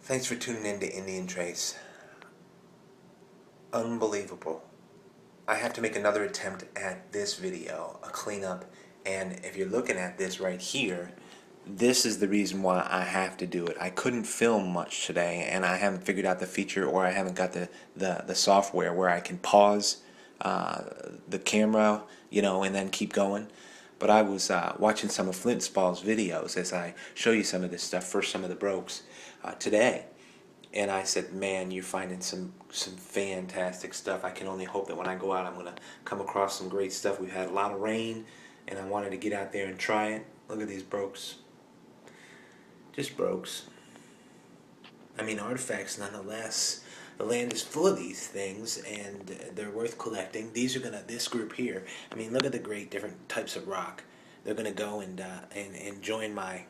Thanks for tuning in to Indian Trace. Unbelievable. I have to make another attempt at this video, a cleanup, and if you're looking at this right here, this is the reason why I have to do it. I couldn't film much today, and I haven't figured out the feature, or I haven't got the software where I can pause the camera, and then keep going. But I was watching some of Flint Spall's videos as I show you some of this stuff, first some of the brokes today. And I said, man, you're finding some fantastic stuff. I can only hope that when I go out, I'm going to come across some great stuff. We've had a lot of rain, and I wanted to get out there and try it. Look at these brokes. Just brokes. I mean, artifacts nonetheless. The land is full of these things, and they're worth collecting. These are this group here, I mean, look at the great different types of rock. They're going to go and join my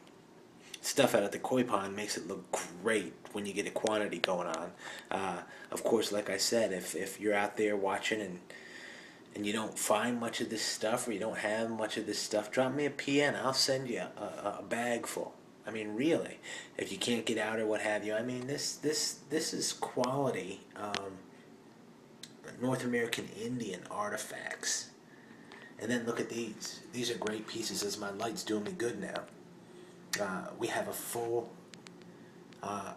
stuff out at the koi pond. Makes it look great when you get a quantity going on. Of course, like I said, if you're out there watching and you don't find much of this stuff, or you don't have much of this stuff, drop me a PN. I'll send you a bag full. I mean, really, if you can't get out or what have you. I mean, this is quality North American Indian artifacts. And then look at these. These are great pieces. As my light's doing me good now. We have a full,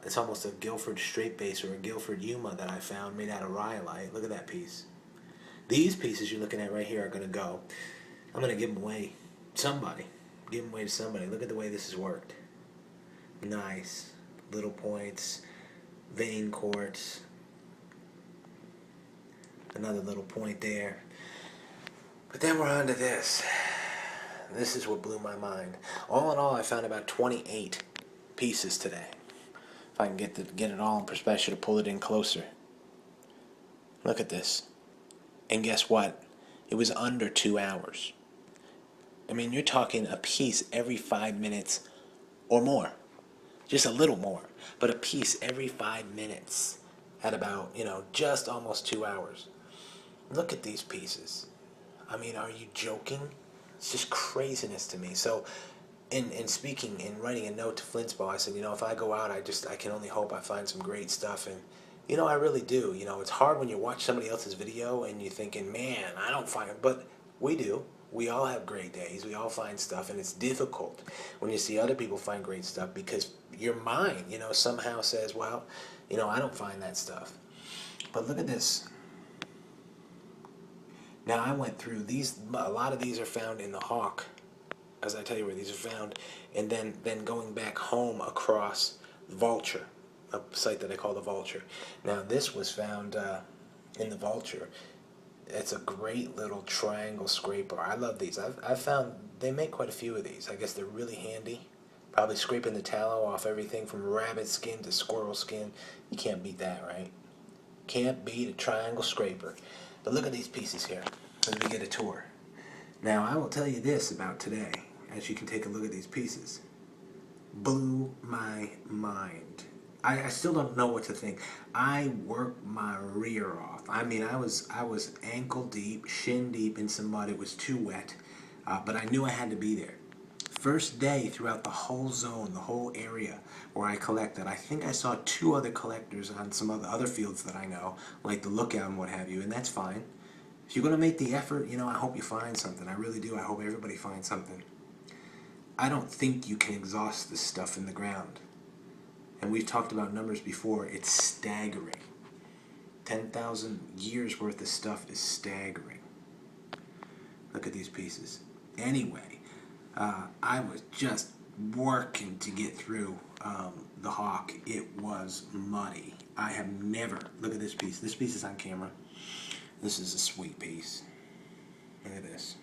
it's almost a Guilford straight base or a Guilford Yuma that I found made out of rhyolite. Look at that piece. These pieces you're looking at right here are going to go. I'm going to give them away. Somebody. Give them away to somebody. Look at the way this has worked. Nice. Little points. Vein quartz. Another little point there. But then we're on to this. This is what blew my mind. All in all, I found about 28 pieces today. If I can get it all in perspective, I should have pulled it in closer. Look at this. And guess what? It was under 2 hours. I mean, you're talking a piece every 5 minutes or more. Just a little more. But a piece every 5 minutes at about, just almost 2 hours. Look at these pieces. I mean, are you joking? It's just craziness to me. So, in writing a note to Flint Spall, I said, if I go out, I can only hope I find some great stuff. And, I really do. It's hard when you watch somebody else's video and you're thinking, man, I don't find it. But we do. We all have great days. We all find stuff. And it's difficult when you see other people find great stuff because your mind, somehow says, well, I don't find that stuff. But look at this. Now, I went through these. A lot of these are found in the Hawk, as I tell you where these are found, and then going back home across Vulture, a site that I call the Vulture. Now, this was found in the Vulture. It's a great little triangle scraper. I love these. I've found they make quite a few of these. I guess they're really handy. Probably scraping the tallow off everything from rabbit skin to squirrel skin. You can't beat that, right? Can't beat a triangle scraper. But look at these pieces here as we get a tour. Now, I will tell you this about today, as you can take a look at these pieces. Blew my mind. I still don't know what to think. I worked my rear off. I mean, I was ankle deep, shin deep in some mud. It was too wet, but I knew I had to be there. First day throughout the whole zone, the whole area where I collected, I think I saw 2 other collectors on some other fields that I know, like the Lookout and what have you, and that's fine. If you're going to make the effort, I hope you find something. I really do. I hope everybody finds something. I don't think you can exhaust this stuff in the ground. And we've talked about numbers before. It's staggering. 10,000 years worth of stuff is staggering. Look at these pieces. Anyway, I was just working to get through the Hawk. It was muddy. I have never... Look at this piece. This piece is on camera. This is a sweet piece. Look at this.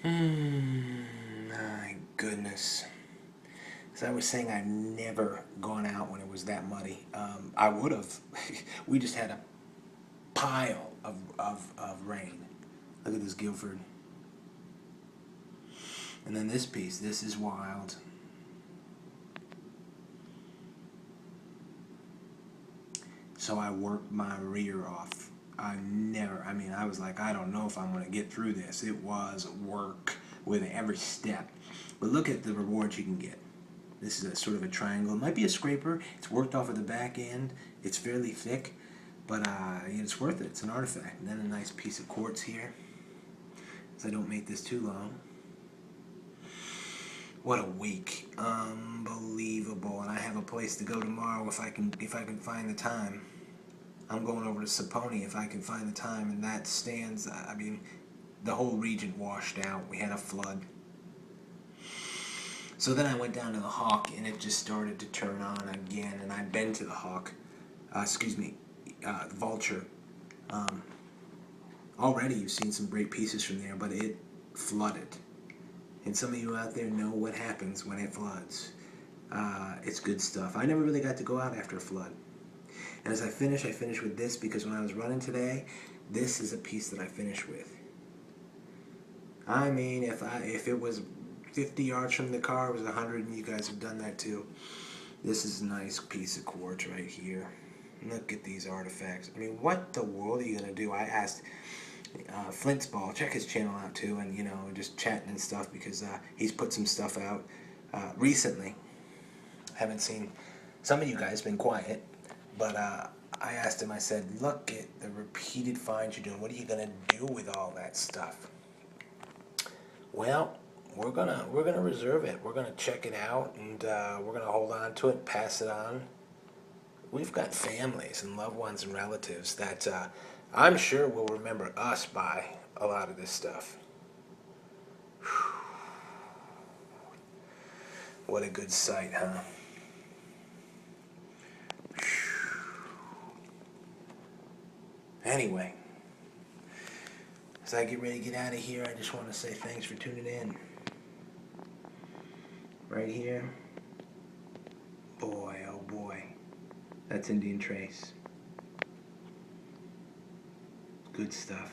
My goodness. As I was saying, I've never gone out when it was that muddy. I would have. We just had a pile of rain. Look at this Guilford. And then this piece. This is wild. So I worked my rear off. I was like, I don't know if I'm going to get through this. It was work. with every step. But look at the rewards you can get. This is a sort of a triangle. It might be a scraper. It's worked off of the back end. It's fairly thick, but it's worth it. It's an artifact. And then a nice piece of quartz here, so I don't make this too long. What a week. Unbelievable. And I have a place to go tomorrow if I can find the time. I'm going over to Saponi if I can find the time, and that stands, I mean, the whole region washed out. We had a flood. So then I went down to the Hawk, and it just started to turn on again, and I've been to the Hawk, the Vulture. Already you've seen some great pieces from there, but it flooded. And some of you out there know what happens when it floods. It's good stuff. I never really got to go out after a flood. And as I finish with this, because when I was running today, this is a piece that I finish with. I mean, if it was 50 yards from the car, it was 100, and you guys have done that too. This is a nice piece of quartz right here. Look at these artifacts. I mean, what the world are you going to do? I asked Flint's Ball, check his channel out too, and just chatting and stuff, because he's put some stuff out recently. Haven't seen, some of you guys been quiet, but I asked him, I said, look at the repeated finds you're doing. What are you going to do with all that stuff? Well, we're gonna reserve it. We're gonna check it out, and we're gonna hold on to it, pass it on. We've got families and loved ones and relatives that I'm sure will remember us by a lot of this stuff. What a good sight, huh? Anyway, as I get ready to get out of here, I just want to say thanks for tuning in. Right here, boy, oh boy, that's Indian Trace. Good stuff.